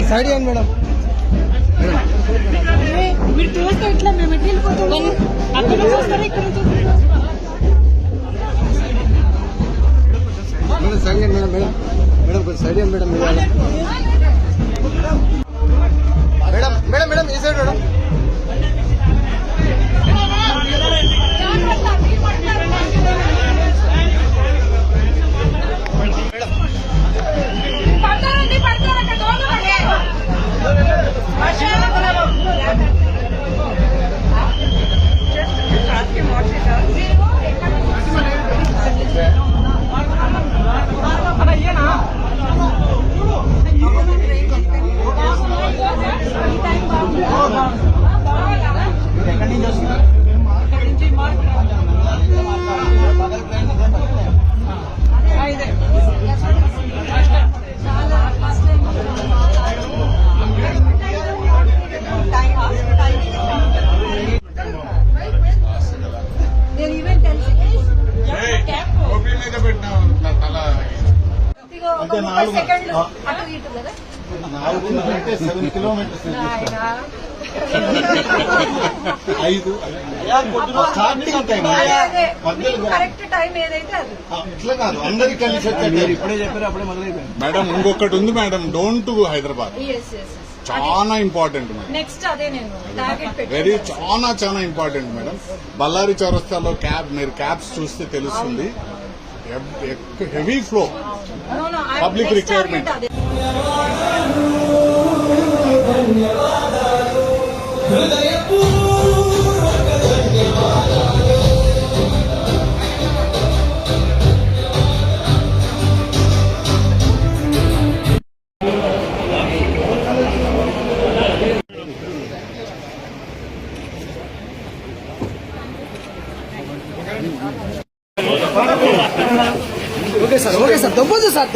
Side ఇవ్వండి madam. మీరు చూస్తే ఇట్లా మేము ఎట్లా వెళ్ళిపోతాం? అక్కడ చూస్తారా ఇక్కడ మేడం సైడ్ ఇవ్వండి మేడం. మేడం మేడం కొంచెం సైడ్ ఇవ్వండి మేడం. మేడం మేడం మేడం ఈ సైడ్ మేడం. అంటే 7 కిలోమీటర్స్ కరెక్ట్ టైం ఏదైతే అది ఇట్లా కాదు, అందరికి కలిసి వచ్చారు. ఇప్పుడే చెప్పారు, అప్పుడే మొదలైపోయింది. మేడం ఇంకొకటి ఉంది మేడం, డోంట్ హైదరాబాద్. చాలా ఇంపార్టెంట్ మేడం. నెక్స్ట్ అదే నేను టార్గెట్ వెరీ చాలా ఇంపార్టెంట్ మేడం. బళ్ళారి చౌరస్తాలో మీరు క్యాబ్స్ చూస్తే తెలుస్తుంది. Heavy flow, public requirement. Okay sir దొబ్బదు sir.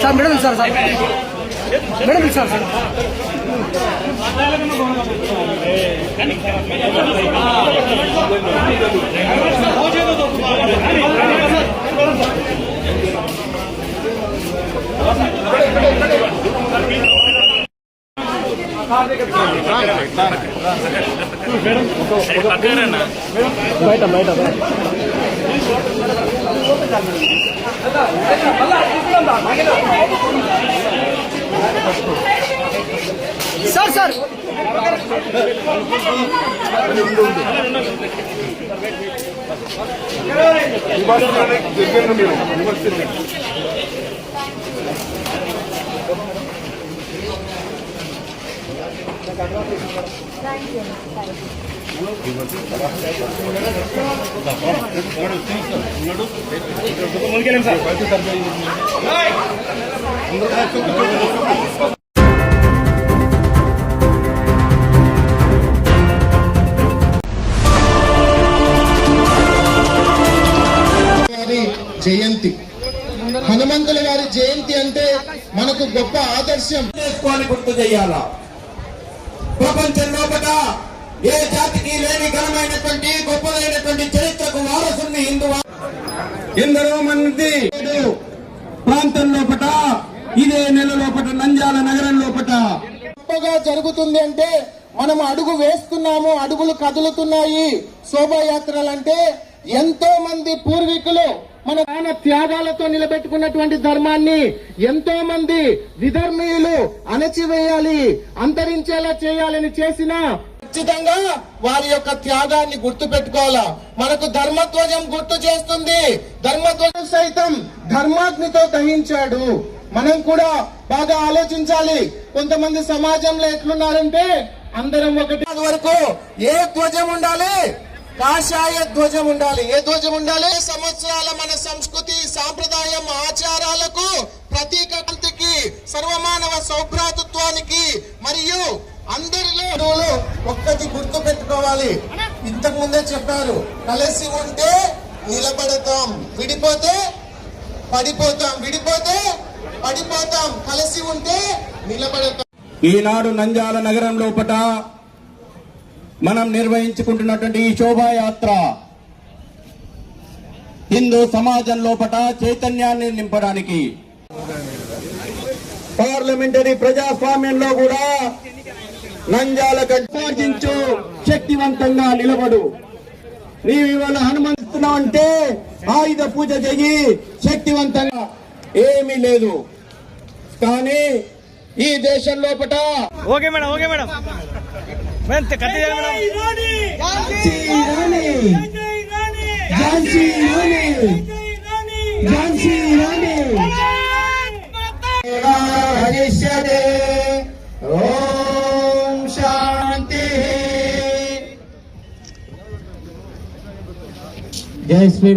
Sir madam sir madam sir బయట సార్ జయంతి, హనుమంతుల వారి జయంతి అంటే మనకు గొప్ప ఆదర్శం. గుర్తు చేయాలా? ప్రపంచం లోపల ఏ జాతికి లేని ఘనమైనటువంటి గొప్పదైనటువంటి చరిత్రకు వారసుని హిందూ ఎందరో మంది ప్రాంతం లోపల ఇదే నెల లోపల నంద్యాల నగరం లోపల గొప్పగా జరుగుతుంది అంటే మనం అడుగు వేస్తున్నాము, అడుగులు కదులుతున్నాయి. శోభాయాత్రలంటే ఎంతో మంది పూర్వీకులు మన ప్రాణ త్యాగాలతో నిలబెట్టుకున్నటువంటి ధర్మాన్ని ఎంతో మంది విధర్మీయులు అణచివేయాలి, అంతరించేలా చేయాలని చేసిన ఖచ్చితంగా వారి యొక్క త్యాగాన్ని గుర్తు పెట్టుకోవాలా. మనకు ధర్మధ్వజం గుర్తు చేస్తుంది. ధర్మధ్వజం సైతం ధర్మాగ్నితో దహించాడు. మనం కూడా బాగా ఆలోచించాలి. కొంతమంది సమాజంలో ఎట్లున్నారంటే అందరం ఒకటి వరకు ఏ ధ్వజం ఉండాలి? కాషాయ ధ్వజం ఉండాలి. ఏ ధ్వజం ఉండాలి? సంవత్సరాల మన సంస్కృతి, సాంప్రదాయం, ఆచారాలకు ప్రతీక, కాంతికి, సర్వమానవ సౌభ్రాతృత్వానికి మరియు అందరిలో ఒక్కటి గుర్తు పెట్టుకోవాలి. ఇంతకు ముందే చెప్పారు, కలిసి ఉంటే నిలబడతాం, విడిపోతే పడిపోతాం. విడిపోతే పడిపోతాం, కలిసి ఉంటే నిలబడతాం. ఈనాడు నంద్యాల నగరం లోపట మనం నిర్వహించుకుంటున్నటువంటి ఈ శోభాయాత్ర హిందూ సమాజం లోపట చైతన్యాన్ని నింపడానికి, పార్లమెంటరీ ప్రజాస్వామ్యంలో కూడా నంద్యాల సాధించు, శక్తివంతంగా నిలబడు. నీవు ఇవాళ హనుమంతున్నావు అంటే ఆయుధ పూజ చెయ్యి, శక్తివంతంగా ఏమీ లేదు. కానీ ఈ దేశం లోపట okay madam, okay madam, madam cut చేయాలి మేడం. ఝాన్సీ రాణి, ఝాన్సీ రాణి, ఝాన్సీ రాణి హరిష్యతే. ఓం శాంతి. జై శ్రీ.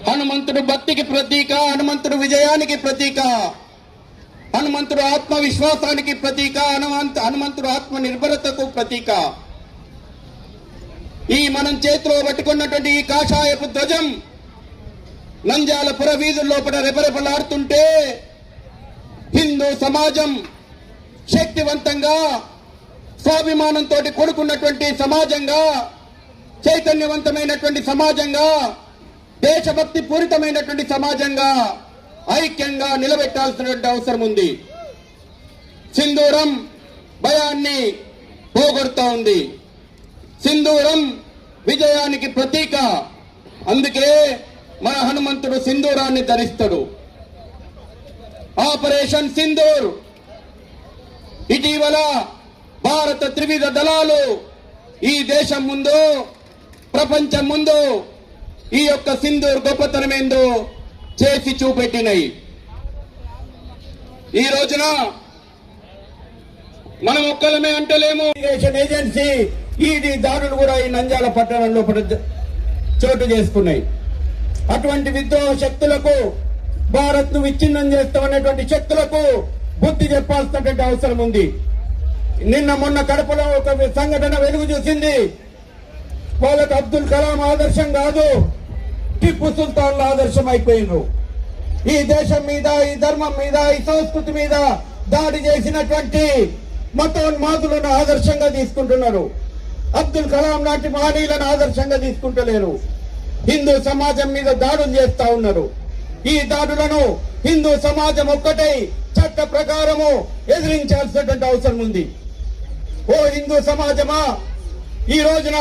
హనుమంతుడు భక్తికి ప్రతీక, హనుమంతుడు విజయానికి ప్రతీక, హనుమంతుడు ఆత్మవిశ్వాసానికి ప్రతీక, హనుమంతుడు ఆత్మ నిర్భరతకు ప్రతీక. ఈ మనం చేతిలో పట్టుకున్నటువంటి ఈ కాషాయపు ధ్వజం నంద్యాల పుర వీధుల లోపల రెపరెపలాడుతుంటే హిందూ సమాజం శక్తివంతంగా, స్వాభిమానంతో కూడుకున్నటువంటి సమాజంగా, చైతన్యవంతమైనటువంటి సమాజంగా, దేశభక్తి పూరితమైనటువంటి సమాజంగా ఐక్యంగా నిలబెట్టాల్సినటువంటి అవసరం ఉంది. సింధూరం భయాన్ని పోగొడుతూ ఉంది. సింధూరం విజయానికి ప్రతీక. అందుకే మన హనుమంతుడు సింధూరాన్ని ధరిస్తాడు. ఆపరేషన్ సింధూర్ ఇటీవల భారత త్రివిధ దళాలు ఈ దేశం ముందు, ప్రపంచం ముందు ఈ యొక్క సింధూర్ గొప్పతనమేందో చేసి చూపెట్టినాయి. ఈ రోజున మనం ఒక్కలమే అంటలేము. ఏజెన్సీ ఈడీ దాడులు కూడా ఈ నంద్యాల పట్టణంలో చోటు చేసుకున్నాయి. అటువంటి విద్రోహ శక్తులకు, భారత్ ను విచ్ఛిన్నం చేస్తామనేటువంటి శక్తులకు బుద్ధి చెప్పాల్సినటువంటి అవసరం ఉంది. నిన్న మొన్న కడపలో ఒక సంఘటన వెలుగు చూసింది. వాళ్ళకు అబ్దుల్ కలాం ఆదర్శం కాదు, టిప్పు సుల్తాన్ల ఆదర్శం అయిపోయినారు. ఈ దేశం మీద, ఈ ధర్మం మీద, ఈ సంస్కృతి మీద దాడి చేసినటువంటి మతోన్మాదులను ఆదర్శంగా తీసుకుంటున్నారు. అబ్దుల్ కలాం లాంటి మహనీయులను ఆదర్శంగా తీసుకుంటలేరు. హిందూ సమాజం మీద దాడులు చేస్తా ఉన్నారు. ఈ దాడులను హిందూ సమాజం ఒక్కటై చట్ట ప్రకారము ఎదిరించాల్సినటువంటి అవసరం ఉంది. ఓ హిందూ సమాజమా, ఈ రోజున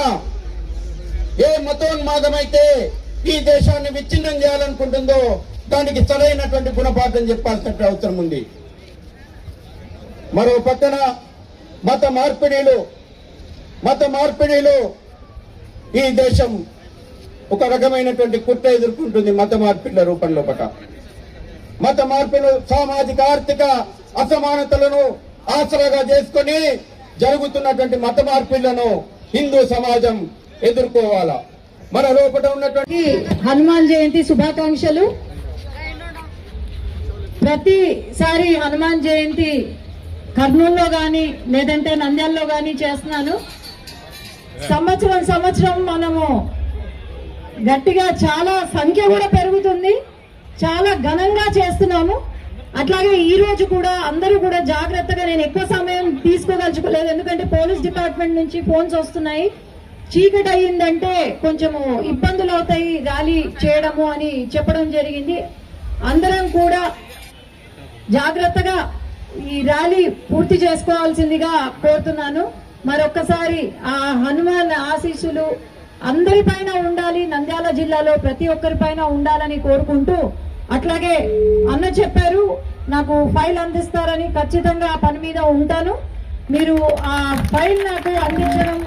ఏ మతోన్మాదమైతే ఈ దేశాన్ని విచ్ఛిన్నం చేయాలనుకుంటుందో దానికి సరైనటువంటి గుణపాఠం చెప్పాల్సిన అవసరం ఉంది. మరో పక్కన మత మార్పిడిలు ఈ దేశం ఒక రకమైనటువంటి కుట్ర ఎదుర్కొంటుంది. మత మార్పిడిల రూపంలో మత మార్పులు సామాజిక ఆర్థిక అసమానతలను ఆసరాగా చేసుకుని జరుగుతున్నటువంటి మత మార్పిళ్లను హిందూ సమాజం ఎదుర్కోవాలా. మన లోపల ఉన్నటువంటి హనుమాన్ జయంతి శుభాకాంక్షలు. ప్రతిసారి హనుమాన్ జయంతి కర్నూలులో గాని లేదంటే నంద్యాలలో గాని చేస్తున్నాను. సంవత్సరం మనము గట్టిగా చాలా సంఖ్య కూడా పెరుగుతుంది, చాలా ఘనంగా చేస్తున్నాము. అట్లాగే ఈ రోజు కూడా అందరూ కూడా జాగ్రత్తగా, నేను ఎక్కువ సమయం తీసుకోదలుచుకోలేదు ఎందుకంటే పోలీస్ డిపార్ట్మెంట్ నుంచి ఫోన్స్ వస్తున్నాయి, చీకటి అయ్యిందంటే కొంచెము ఇబ్బందులు అవుతాయి ర్యాలీ చేయడము అని చెప్పడం జరిగింది. అందరం కూడా జాగ్రత్తగా ఈ ర్యాలీ పూర్తి చేసుకోవాల్సిందిగా కోరుతున్నాను. మరొక్కసారి ఆ హనుమాన్ ఆశీస్సులు అందరిపైన ఉండాలి, నంద్యాల జిల్లాలో ప్రతి ఒక్కరిపైన ఉండాలని కోరుకుంటూ, అట్లాగే అన్న చెప్పారు నాకు ఫైల్ అందిస్తారని, ఖచ్చితంగా ఆ పని మీద ఉంటాను. మీరు ఆ ఫైల్ నాకు అందించడం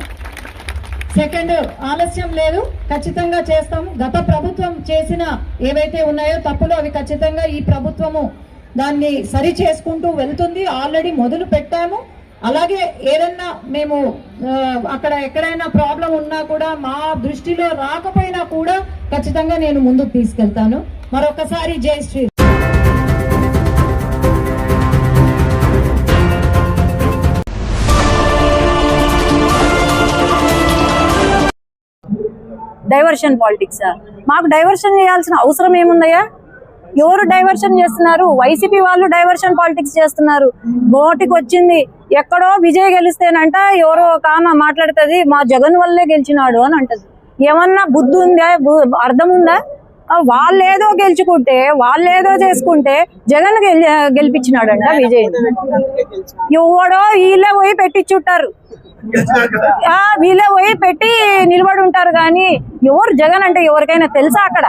సెకండ్ ఆలస్యం లేదు, ఖచ్చితంగా చేస్తాము. గత ప్రభుత్వం చేసిన ఏవైతే ఉన్నాయో తప్పులు అవి ఖచ్చితంగా ఈ ప్రభుత్వము దాన్ని సరి చేసుకుంటూ వెళ్తుంది. ఆల్రెడీ మొదలు పెట్టాము. అలాగే ఏదన్నా మేము అక్కడ ఎక్కడైనా ప్రాబ్లం ఉన్నా కూడా మా దృష్టిలో రాకపోయినా కూడా ఖచ్చితంగా నేను ముందుకు తీసుకెళ్తాను. మరొకసారి జై శ్రీ. Diversion politics. మాకు డైవర్షన్ చేయాల్సిన అవసరం ఏముందయ్యా? ఎవరు డైవర్షన్ చేస్తున్నారు? వైసీపీ వాళ్ళు డైవర్షన్ పాలిటిక్స్ చేస్తున్నారు. నోటికి వచ్చింది ఎక్కడో విజయ్ గెలిస్తేనంట ఎవరో ఒక ఆమె మాట్లాడుతుంది మా జగన్ వల్లే గెలిచినాడు అని అంటది. ఏమన్నా బుద్ధి ఉందా? అర్థం ఉందా? వాళ్ళేదో గెలుచుకుంటే వాళ్ళేదో చేసుకుంటే జగన్ గెలిపించినాడంట విజయ్. ఎవడో వీళ్ళే పోయి పెట్టించుంటారు, వీళ్ళే పోయి పెట్టి నిలబడి ఉంటారు. కానీ ఎవరు జగన్ అంటే ఎవరికైనా తెలుసా? అక్కడ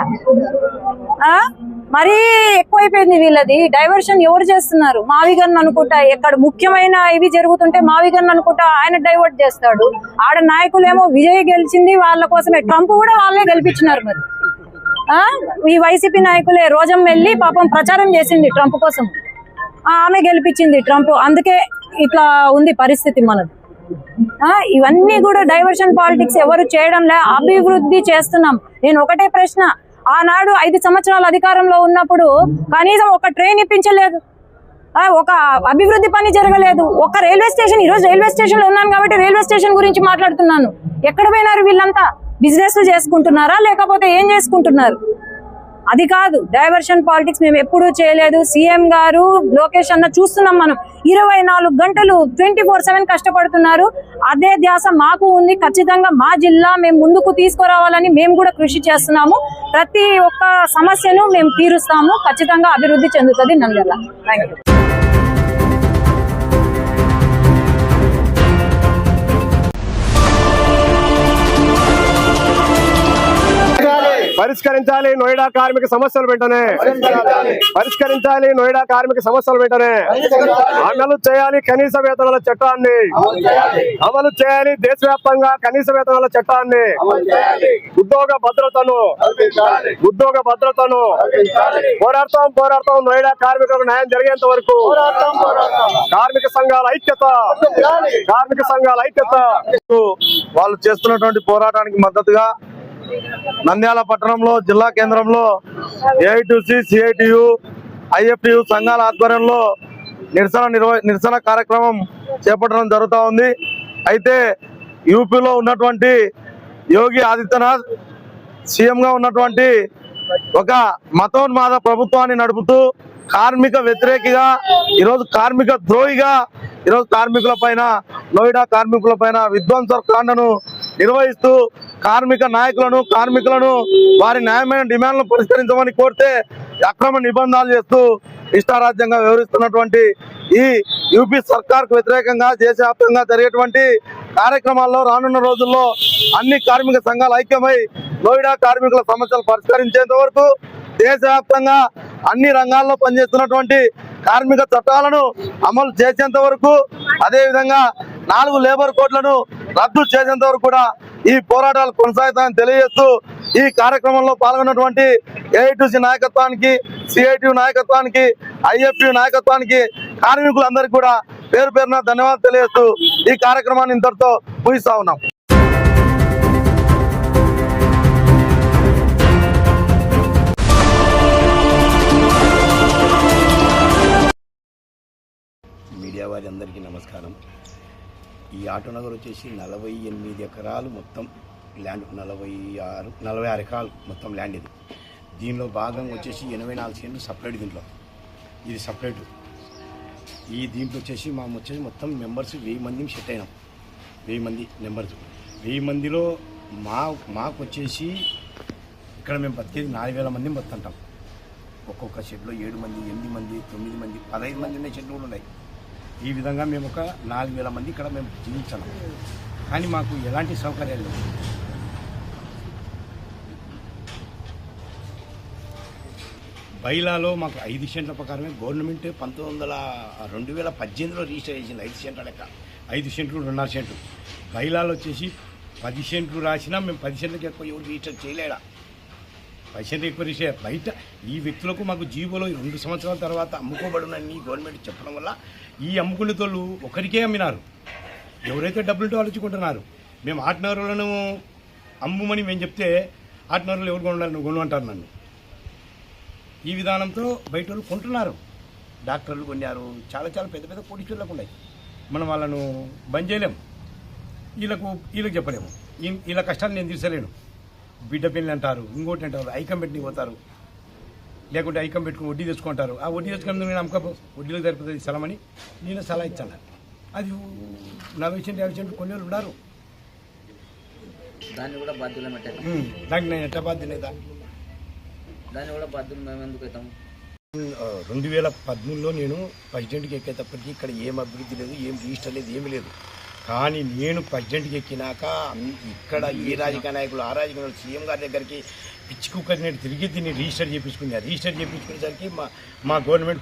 మరీ ఎక్కువైపోయింది వీళ్ళది. డైవర్షన్ ఎవరు చేస్తున్నారు? మావిగన్ అనుకుంటా, ఎక్కడ ముఖ్యమైన ఇవి జరుగుతుంటే మావిగన్ అనుకుంటా ఆయన డైవర్ట్ చేస్తాడు. ఆడ నాయకులేమో విజయ్ గెలిచింది వాళ్ళ కోసమే, ట్రంప్ కూడా వాళ్ళే గెలిపించినారు. మరి ఈ వైసీపీ నాయకులే రోజం వెళ్ళి పాపం ప్రచారం చేసింది ట్రంప్ కోసం, ఆమె గెలిపించింది ట్రంప్. అందుకే ఇట్లా ఉంది పరిస్థితి మనది. ఇవన్నీ కూడా డైవర్షన్ పాలిటిక్స్ ఎవరు చేయడంలే, అభివృద్ధి చేస్తున్నాం. నేను ఒకటే ప్రశ్న, ఆనాడు 5 సంవత్సరాల అధికారంలో ఉన్నప్పుడు కనీసం ఒక ట్రైన్ ఇప్పించలేదు, ఒక అభివృద్ధి పని జరగలేదు, ఒక రైల్వే స్టేషన్. ఈరోజు రైల్వే స్టేషన్ లో ఉన్నాను కాబట్టి రైల్వే స్టేషన్ గురించి మాట్లాడుతున్నాను. ఎక్కడ పోయినారు వీళ్ళంతా? బిజినెస్ చేసుకుంటున్నారా లేకపోతే ఏం చేసుకుంటున్నారు? అది కాదు డైవర్షన్ పాలిటిక్స్ మేము ఎప్పుడూ చేయలేదు. సీఎం గారు లోకేష్ అన్న చూస్తున్నాం, మనం 24 గంటలు 24/7 కష్టపడుతున్నారు. అదే ధ్యాస మాకు ఉంది. ఖచ్చితంగా మా జిల్లా మేము ముందుకు తీసుకురావాలని మేము కూడా కృషి చేస్తున్నాము. ప్రతి ఒక్క సమస్యను మేము తీరుస్తాము. ఖచ్చితంగా అభివృద్ధి చెందుతుంది నంద్యాల. Thank you. పరిష్కరించాలి నోయిడా కార్మిక సమస్యలు వెంటనే, పరిష్కరించాలి నోయిడా కార్మిక సమస్యలు వెంటనే. అమలు చేయాలి కనీస వేతనాల చట్టాన్ని, అమలు చేయాలి దేశవ్యాప్తంగా కనీస వేతనాల చట్టాన్ని. ఉద్యోగ భద్రతను పోరాడతాం నోయిడా కార్మికులకు న్యాయం జరిగేంత వరకు. కార్మిక సంఘాల ఐక్యత వాళ్ళు చేస్తున్నటువంటి పోరాటానికి మద్దతుగా నంద్యాల పట్టణంలో జిల్లా కేంద్రంలో ఏఐటీసీ, సిఐటియు, ఐఎఫ్టియు సంఘాల ఆధ్వర్యంలో నిరసన కార్యక్రమం చేపట్టడం జరుగుతూ ఉంది. అయితే యూపీలో ఉన్నటువంటి యోగి ఆదిత్యనాథ్ సీఎంగా ఉన్నటువంటి ఒక మతోన్మాద ప్రభుత్వాన్ని నడుపుతూ కార్మిక వ్యతిరేకిగా, ఈరోజు కార్మిక ద్రోహిగా ఈరోజు కార్మికుల పైన, నోయిడా కార్మికుల పైన విధ్వంసకాండను నిర్వహిస్తూ కార్మిక నాయకులను, కార్మికులను వారి న్యాయమైన డిమాండ్లను పరిష్కరించమని కోరితే అక్రమ నిబంధనలు చేస్తూ ఇష్టారాజ్యంగా వ్యవహరిస్తున్నటువంటి ఈ యూపీ సర్కార్కు వ్యతిరేకంగా దేశవ్యాప్తంగా జరిగేటువంటి కార్యక్రమాల్లో రానున్న రోజుల్లో అన్ని కార్మిక సంఘాలు ఐక్యమై నోయిడా కార్మికుల సమస్యలు పరిష్కరించేంత వరకు దేశవ్యాప్తంగా అన్ని రంగాల్లో పనిచేస్తున్నటువంటి కార్మిక చట్టాలను అమలు చేసేంత వరకు, అదేవిధంగా 4 లేబర్ కోడ్లను రద్దు చేసేంత వరకు కూడా ఈ పోరాటాలు కొనసాగుతాయని తెలియజేస్తూ ఈ కార్యక్రమంలో పాల్గొన్నటువంటి ఏఐటీసీ నాయకత్వానికి, సిఐటియు నాయకత్వానికి, ఐఎఫ్యు నాయకత్వానికి, కార్మికులందరికీ కూడా పేరు పేరున ధన్యవాదాలు తెలియజేస్తూ ఈ కార్యక్రమాన్ని ఇంతటితో ముగిస్తా ఉన్నాం. మీడియా వారి అందరికీ నమస్కారం. ఈ ఆటో నగర్ వచ్చేసి 48 ఎకరాలు మొత్తం ల్యాండ్, 46 ఎకరాలు మొత్తం ల్యాండ్. ఇది దీనిలో భాగం వచ్చేసి 84 సెంట్లు సపరేట్. దీంట్లో ఇది సపరేట్. ఈ దీంట్లో వచ్చేసి మొత్తం మెంబర్స్ 1000 మంది సెట్ అయినాం. 1000 మంది మెంబర్స్. 1000 మందిలో మాకు వచ్చేసి ఇక్కడ మేము బతికేది 4000 మంది బతుంటాం. ఒక్కొక్క షెడ్లో 7 మంది, 8 మంది, 9 మంది, 15 మంది ఉన్న షెడ్లు కూడా ఉన్నాయి. ఈ విధంగా మేము ఒక 4000 మంది ఇక్కడ మేము జీవించాం. కానీ మాకు ఎలాంటి సౌకర్యాలు లేవు. బైలాలో మాకు 5 సెంట్ల ప్రకారమే గవర్నమెంట్ 2018లో రిజిస్టర్ చేసింది. 5 సెంట్ల లెక్క, 5 సెంట్లు 2.5 సెంట్లు. బైలాలో వచ్చేసి 10 సెంట్లు రాసినా మేము 10 సెంట్లకి ఎక్కువ ఎవరు రిజిస్టర్ చేయలేడా. 10 సెంట్లు ఎక్కువ రిజిస్టర్. బయట ఈ వ్యక్తులకు మాకు జీవోలో 2 సంవత్సరాల తర్వాత అమ్ముకోబడునని గవర్నమెంట్ చెప్పడం వల్ల ఈ అమ్ముకునే తోళ్ళు ఒకరికే అమ్మినారు. ఎవరైతే డబ్బులతో ఆలోచుకుంటున్నారు. మేము ఆటనగర్లను అమ్ముమని మేము చెప్తే ఆటనగర్లు ఎవరు కొనమంటారు నన్ను. ఈ విధానంతో బయట వాళ్ళు కొంటున్నారు. డాక్టర్లు కొన్నారు. చాలా పెద్ద పెద్ద పోలీసులకు ఉన్నాయి. మనం వాళ్ళను బంద్ చేయలేము. వీళ్ళకి చెప్పలేము. వీళ్ళ కష్టాలు నేను తీర్చలేను. బిడ్డ పెళ్ళి అంటారు, ఇంకోటి అంటారు, ఐకం పెట్టి పోతారు, లేకుంటే ఐకం పెట్టుకుని వడ్డీ తెచ్చుకుంటారు. ఆ వడ్డీ తెచ్చుకుని నేను అమ్మకపో వడ్డీలో సరిపోతుంది స్థలమని నేను సలహా ఇచ్చాను. అది 40 సెంట్లు 50 సెంట్లు కొన్ని ఉన్నారు. దాన్ని కూడా బాధ్యులు పెట్టారు. దానికి నేను ఎట్లా బాధ్యత? దాన్ని కూడా బాధ్యులు మేము ఎందుకు అవుతాము? 2013లో నేను ప్రెసిడెంట్కి ఎక్కేటప్పటికి ఇక్కడ ఏం అభివృద్ధి లేదు, ఏం రిజిస్టర్ లేదు, ఏమీ లేదు. కానీ నేను ప్రెసిడెంట్కి ఎక్కినాక ఇక్కడ ఏ రాజకీయ నాయకులు, ఆ రాజకీయ నాయకులు సీఎం గారి దగ్గరికి పిచ్చి కుక్కర్ నేను తిరిగి దీన్ని రిజిస్టర్ చేయించుకున్నా. రిజిస్టర్ చేయించుకునేసరికి మా గవర్నమెంట్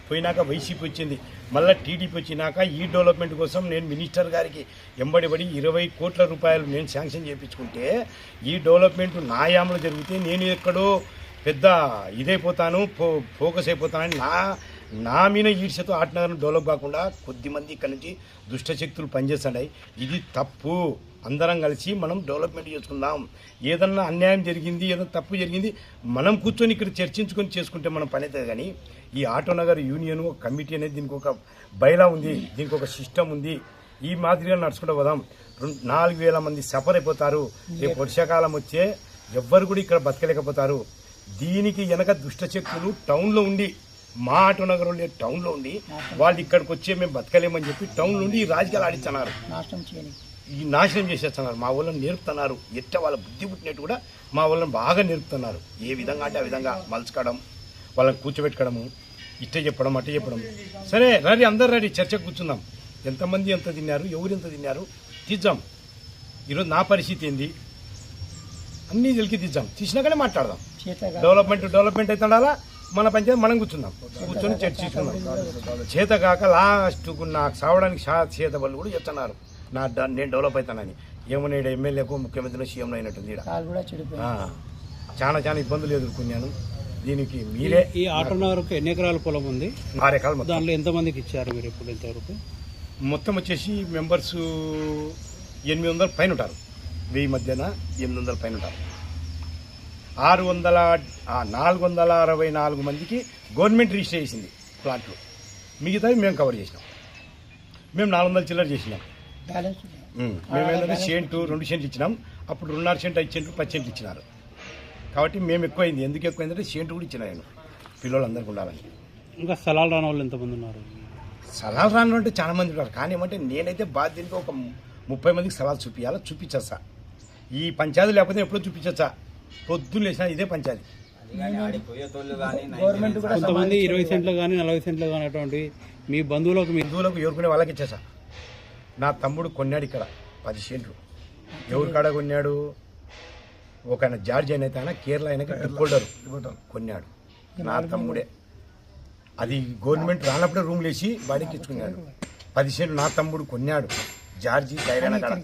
పోయినాక వైసీపీ వచ్చింది. మళ్ళీ టీడీపీ వచ్చినాక ఈ డెవలప్మెంట్ కోసం నేను మినిస్టర్ గారికి ఎంబడి 20 కోట్ల రూపాయలు నేను శాంక్షన్ చేయించుకుంటే ఈ డెవలప్మెంట్ నాయాంలో జరిగితే నేను ఎక్కడో పెద్ద ఇదైపోతాను, ఫోకస్ అయిపోతానని నా మీద ఈడ్చతో ఆటనగరం డెవలప్ కాకుండా కొద్దిమంది ఇక్కడ నుంచి దుష్టశక్తులు పనిచేస్తున్నాయి. ఇది తప్పు. అందరం కలిసి మనం డెవలప్మెంట్ చేసుకుందాం. ఏదన్నా అన్యాయం జరిగింది, ఏదైనా తప్పు జరిగింది, మనం కూర్చొని ఇక్కడ చర్చించుకొని చేసుకుంటే మనం పని అవుతుంది. కానీ ఈ ఆటోనగర్ యూనియన్ కమిటీ అనేది దీనికి ఒక బైలా ఉంది, దీనికి ఒక సిస్టమ్ ఉంది. ఈ మాదిరిగా నడుచుకుంటూ పోదాం. 4000 మంది సఫర్ అయిపోతారు. రేపు వర్షాకాలం వచ్చే ఎవ్వరు కూడా ఇక్కడ బతకలేకపోతారు. దీనికి వెనక దుష్టశక్తులు టౌన్లో ఉండి, మా ఆటోనగర్ వాళ్ళు టౌన్లో ఉండి వాళ్ళు ఇక్కడికి వచ్చే మేము బతకలేమని చెప్పి టౌన్లో ఉండి ఈ రాజకీయాలు ఆడిస్తున్నారు. ఈ నాశనం చేసేస్తున్నారు. మా వాళ్ళని నేర్పుతున్నారు. ఎట్ట వాళ్ళ బుద్ధి పుట్టినట్టు కూడా మా వాళ్ళని బాగా నేర్పుతున్నారు. ఏ విధంగా అంటే ఆ విధంగా మలుచుకోవడం, వాళ్ళని కూర్చోబెట్టుకోవడము, ఇట్టే చెప్పడం, అట్టే చెప్పడం. సరే రండి, అందరు రండి, చర్చకు కూర్చుందాం. ఎంతమంది ఎంత తిన్నారు, ఎవరు ఎంత తిన్నారు తీద్దాం. ఈరోజు నా పరిస్థితి ఏంది అన్నీ తెలికి తీద్దాం. తీసినాకనే మాట్లాడదాం. డెవలప్మెంట్ అయితే ఉండాలా. మన పంచాయతీ మనం కూర్చొని చర్చించుకున్నాం. చేత కాక లాస్ట్కు నాకు సావడానికి చేత వాళ్ళు కూడా చెప్తున్నారు నేను డెవలప్ అవుతానని. ఏమన్నా ఎమ్మెల్యేకు, ముఖ్యమంత్రిలో, సీఎంలో అయినట్టుంది. చాలా ఇబ్బందులు ఎదుర్కొన్నాను. దీనికి మీరే ఈ ఆటోనగర్కు ఎన్ని ఎకరాల పొలం ఉంది? 6 ఎకరాలు. దాంట్లో ఎంతమందికి ఇచ్చారు మీరు ఇప్పుడు ఇంతవరకు? మొత్తం వచ్చేసి మెంబర్స్ 800 పైన ఉంటారు. 1000 మధ్యన 800 పైన ఉంటారు. 464 మందికి గవర్నమెంట్ రిజిస్టర్ చేసింది ప్లాట్లు. మిగతావి మేము కవర్ చేసినాం. మేము 400 చిల్లర చేసినాం. మేము ఏంటంటే 2 సెంట్లు ఇచ్చినాం. అప్పుడు 2.5 సెంట్, 5 సెంట్లు, 10 సెంట్లు ఇచ్చినారు. కాబట్టి మేము ఎక్కువైంది. ఎందుకు ఎక్కువైందంటే సెంటు కూడా ఇచ్చిన నేను పిల్లలందరికీ ఉండాలని. ఇంకా స్థలాలు రాని వాళ్ళు ఎంతమంది ఉన్నారు? స్థలాలు రాని అంటే చాలా మంది ఉన్నారు. కానీ ఏమంటే నేనైతే బాధ్యతగా ఒక 30 మందికి స్థలాలు చూపించచ్చా. ఈ పంచాయతీ లేకపోతే ఎప్పుడో చూపించచ్చా. పొద్దున్న లేచినా ఇదే పంచాయతీ. కొంతమంది 20 సెంట్లు కానీ 40 సెంట్లు కానీ అటువంటి మీ బంధువులకు ఎవరుకునే వాళ్ళకి ఇచ్చేసా. నా తమ్ముడు కొన్నాడు ఇక్కడ 10 సెంట్లు. ఎవరి కాడ కొన్నాడు? ఒక ఆయన జార్జ్ అనేది ఆయన కేరళ ఆయనకి హోల్డర్ కొన్నాడు, నా తమ్ముడే. అది గవర్నమెంట్ రానప్పుడే రూమ్లు వేసి బాడీకి ఇచ్చుకున్నాడు. 10 సెంట్లు నా తమ్ముడు కొన్నాడు, జార్జి టైరానా కాడ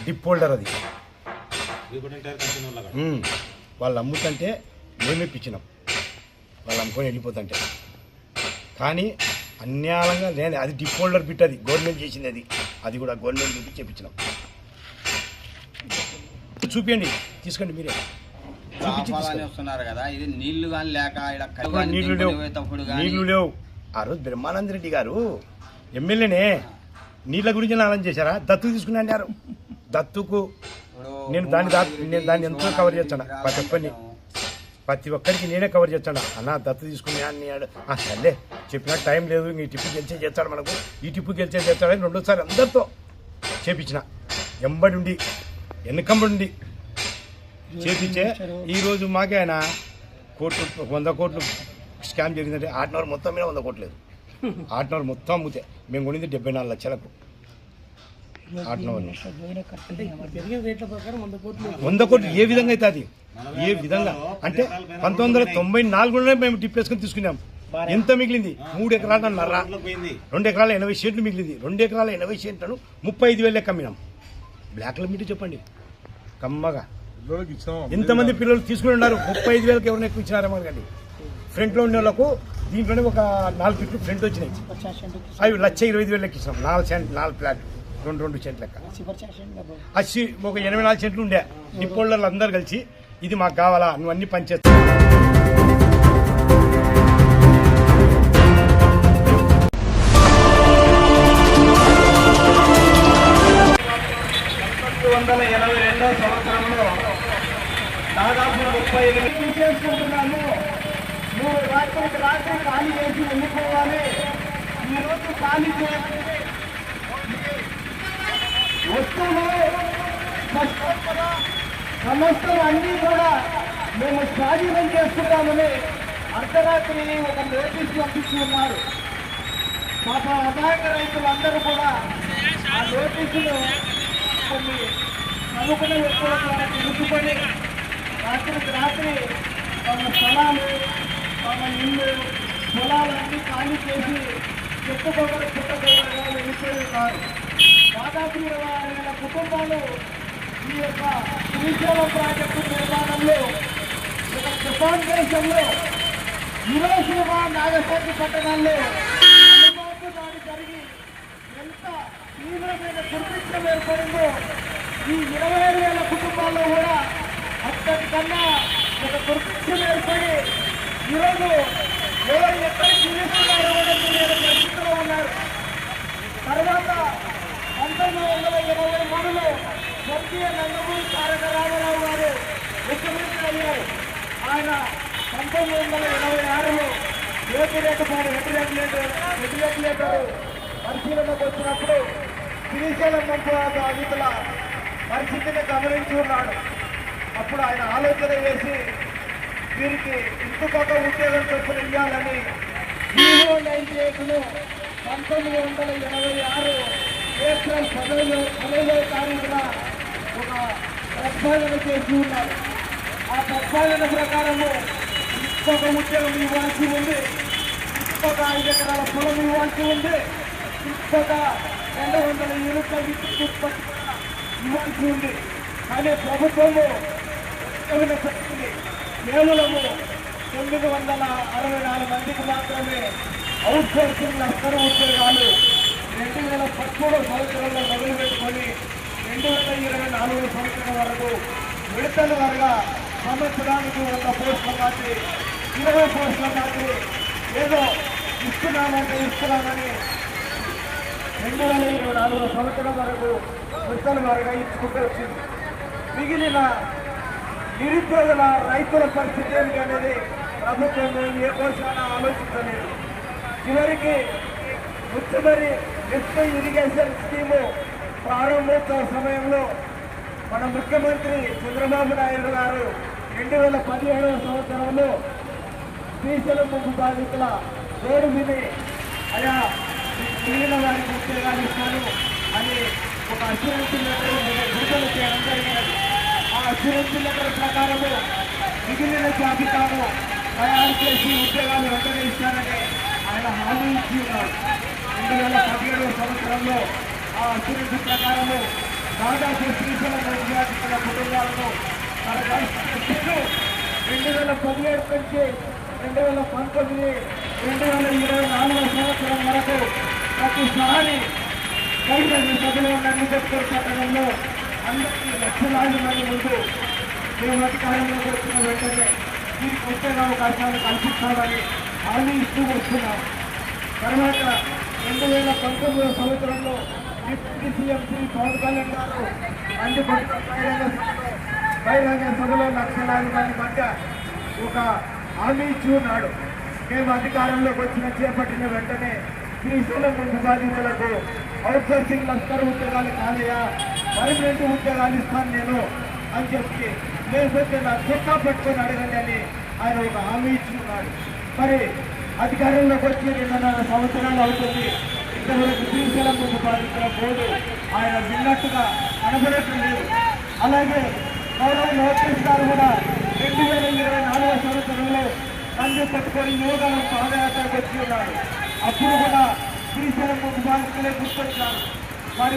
డిప్ హోల్డర్. అది వాళ్ళు అమ్ముతుంటే మేమే పిచ్చినాం, వాళ్ళు అమ్ముకొని వెళ్ళిపోతుంటే. కానీ అన్యాయంగా లేదు, అది డిప్ హోల్డర్ బిట్, అది గవర్నమెంట్ చేసింది. అది కూడా గవర్నమెంట్ చూపి చేపించినాం. చూపించండి, తీసుకోండి మీరే. వస్తున్నారు కదా, ఇది నీళ్లు కానీ లేక నీళ్లు లేవు. ఆ రోజు బ్రహ్మానంద రెడ్డి గారు ఎమ్మెల్యేనే నీళ్ళ గురించి ఆలోచన చేశారా? దత్తు తీసుకుని అన్నారు. దత్తుకు నేను దాన్ని ఎంతో కవర్ చేస్తాను, ప్రతి ఒక్కరికి నేనే కవర్ చేస్తాను. అన్న దత్తు తీసుకుని అన్నాడు. సర్లే చెప్పినా టైం లేదు, ఈ టిప్పు గెలిచే చేస్తాడు మనకు, ఈ టిప్పు గెలిచే చేస్తాడని 2సారి అందరితో చేపించిన. ఎంబడి ఉండి వెనకంబడి చేపించే ఈరోజు మాకే ఆయన 100 కోట్లు స్కామ్ జరిగిందంటే 8 మొత్తం మీద 100 కోట్లు లేదు. 8 మొత్తం అమ్ముతే మేము కొనింది 74 లక్షలకు. 8 100 కోట్లు ఏ విధంగా అయితే అది ఏ విధంగా అంటే 1994లోనే మేము టిప్ వేసుకొని తీసుకున్నాం. ఎంత మిగిలింది? 3 ఎకరాలన్నర, 2 ఎకరాల 80 సెంట్లు మిగిలింది. 2 ఎకరాల 80 సెంట్లను 35,000 లెక్క అమ్మినాం. బ్లాక్లో మీరు చెప్పండి కమ్మగా. ఎంతమంది పిల్లలు తీసుకుని ఉన్నారు? 35,000కి ఎవరైనా ఎక్కువ ఇచ్చినారేమో కానీ. ఫ్రంట్లో ఉండే వాళ్ళకు దీంట్లోనే ఒక 4 ఫీట్లు ఫ్రంట్ వచ్చినాయి. అవి 1,20,000 లెక్క ఇచ్చినాం. 4 ఫ్లాట్ 2 సెంట్లు లెక్క. అచ్చి ఒక 84 సెంట్లు ఉండే. డిపోళ్ళలో అందరు కలిసి ఇది మాకు కావాలా, నువ్వు అన్ని పనిచేస్తా. సంవత్సరంలో దాదాపు 38 చేసుకుంటున్నాము. 3 రాత్రికి రాత్రి ఖాళీ చేసి వెళ్ళిపోవాలి. ఈరోజు ఖాళీ చేయాలంటే వస్తువులు సమస్యలు అన్నీ కూడా మేము స్వాధీనం చేసుకుంటామని అర్ధరాత్రి ఒక నోటీసు పంపిస్తూ ఉన్నారు. పాప అమాయక రైతులందరూ కూడా ఆ నోటీసులు కొన్ని చదువుకునే వ్యక్తుల ద్వారా తెలుసుకొని రాత్రికి రాత్రి తమ స్థలాలు, తమ ఇల్లు, పొలాలన్నీ ఖాళీ చేసి చెట్టుకొకరు పుట్టకొకరుగా వెళ్ళిపోయి ఉన్నారు. దాదాపు 26,000 కుటుంబాలు ఈ యొక్క శ్రీశైలం ప్రాజెక్టు నిర్మాణంలో ఒక జపాన్ దేశంలో హిరోషిమా, నాగసాకి పట్టణాల్లో అనుభవం దాడి జరిగి ఎంత తీవ్రమైన దుర్భిక్షం ఏర్పడిందో ఈ 27,000 కుటుంబాల్లో కూడా అంతటికన్నా ఒక దుర్భిక్షం ఏర్పడి ఈరోజు ఎవరు ఎక్కడ జీవిస్తున్నారో కూడా తెలియని పరిస్థితిలో ఉన్నారు. తర్వాత 1923లో స్వర్గీయ నందమూరి తారక రామారావు గారు ముఖ్యమంత్రి అయ్యారు. ఆయన 1986లో ఏపీరేటపాడు రెగ్యులేటర్ పరిశీలనకు వచ్చినప్పుడు శ్రీశైలం వంపు బాధితుల పరిస్థితిని గమనించి ఉన్నాడు. అప్పుడు ఆయన ఆలోచన చేసి వీరికి ఇంకొక ఉద్యోగం చొప్పున ఇవ్వాలని 098ను 1986 ఏప్రిల్ 15వ తారీఖున ఒక ప్రతిపాదన చేసి ఉన్నారు. ఆ ప్రతిపాదన ప్రకారము ఇంకొక ఉద్యోగం ఇవ్వాల్సి ఉంది, ఇంకొక 5 ఎకరాల పొలం ఇవ్వాల్సి ఉంది, ఇంకొక 200 యూనిట్ల విద్యుత్ ఉత్పత్తి ఇవ్వాల్సి ఉంది. కానీ ప్రభుత్వము కేవలము 964 మందికి మాత్రమే అవుట్ సోర్సింగ్ లష్కర్ ఉద్యోగాలు 2013 సంవత్సరంలో మొదలుపెట్టుకొని 2024 సంవత్సరం వరకు విడతల వారుగా సంవత్సరానికి 100 పోస్టుల మాత్రమే 20 పోస్టుల మాత్రమే ఏదో ఇస్తున్నామని 2024 సంవత్సరం వరకు విడతల వారుగా ఇచ్చుకుంటూ వచ్చింది. మిగిలిన నిరుద్యోగుల రైతుల పరిస్థితి ఏమిటి అనేది ప్రభుత్వం ఏ కోశాన ఆలోచించలేదు. చివరికి ముఖ్యమరి లిఫ్ట్ ఇరిగేషన్ స్కీము ప్రారంభోత్సవ సమయంలో మన ముఖ్యమంత్రి చంద్రబాబు నాయుడు గారు 2017వ సంవత్సరంలో శ్రీశైలం ముంపు బాధితుల రోడ్డు మీద అయా మిగిలిన వారికి ఉద్యోగాలు ఇస్తాను అని ఒక అష్యూరెన్స్ విడుదల చేయడం జరిగినది. ఆ సురేంద్ర లెటర్ ప్రకారము మిగిలిన జాబితాను తయారు చేసి ఉద్యోగాలు వెంటనే ఇస్తారని ఆయన హామీ ఇచ్చి ఉన్నారు. 2017 సంవత్సరంలో ఆ సురేంద్ర ప్రకారము దాదాపు శ్రీశైలం విద్యార్థుల కుటుంబాలను 2017 నుంచి 2019, 2024 సంవత్సరం వరకు ప్రతిసారి కైలాస సభలో ఉన్న అంబేద్కర్ పట్టణంలో అందరికీ లక్షలాది మంది ముందు మేము అధికారంలోకి వచ్చిన వెంటనే వీరికి ఉద్యోగ అవకాశాలు కల్పిస్తామని హామీ ఇస్తూ వస్తున్నాం. తర్వాత 2019 సంవత్సరంలో డిప్యూటీ సీఎం శ్రీ పవన్ కళ్యాణ్ గారు మండిపట్ల బహిరంగ సభలో లక్షలాది మంది మధ్య ఒక హామీ ఇచ్చి ఉన్నాడు. మేము అధికారంలోకి చేపట్టిన వెంటనే శ్రీశైలం ముందు బాధితులకు అవుట్సోర్సింగ్ లష్కర్ ఉద్యోగాలు కాదయా, పర్మనెంట్ ఉద్యోగాలు ఇస్తాను నేను అని చెప్పి లేకపోతే నా చొక్కా పట్టుకొని అడగండి అని ఆయన ఒక హామీ ఇచ్చి ఉన్నాడు. మరి అధికారంలోకి వచ్చి 2.5 సంవత్సరాలు అవుతుంది, ఇంతవరకు శ్రీశైలం ముందు బాధితుల బోర్డు ఆయన విన్నట్టుగా కనబడట్లేదు. అలాగే గౌరవ లోకేష్ గారు కూడా 2024 సంవత్సరంలో నంది పట్టుకొని యోగాలను పాదయాత్రకు వచ్చి ఉన్నారు. అప్పుడు కూడా శ్రీశైలం ముందు బాధితులే గుర్తొచ్చారు. మరి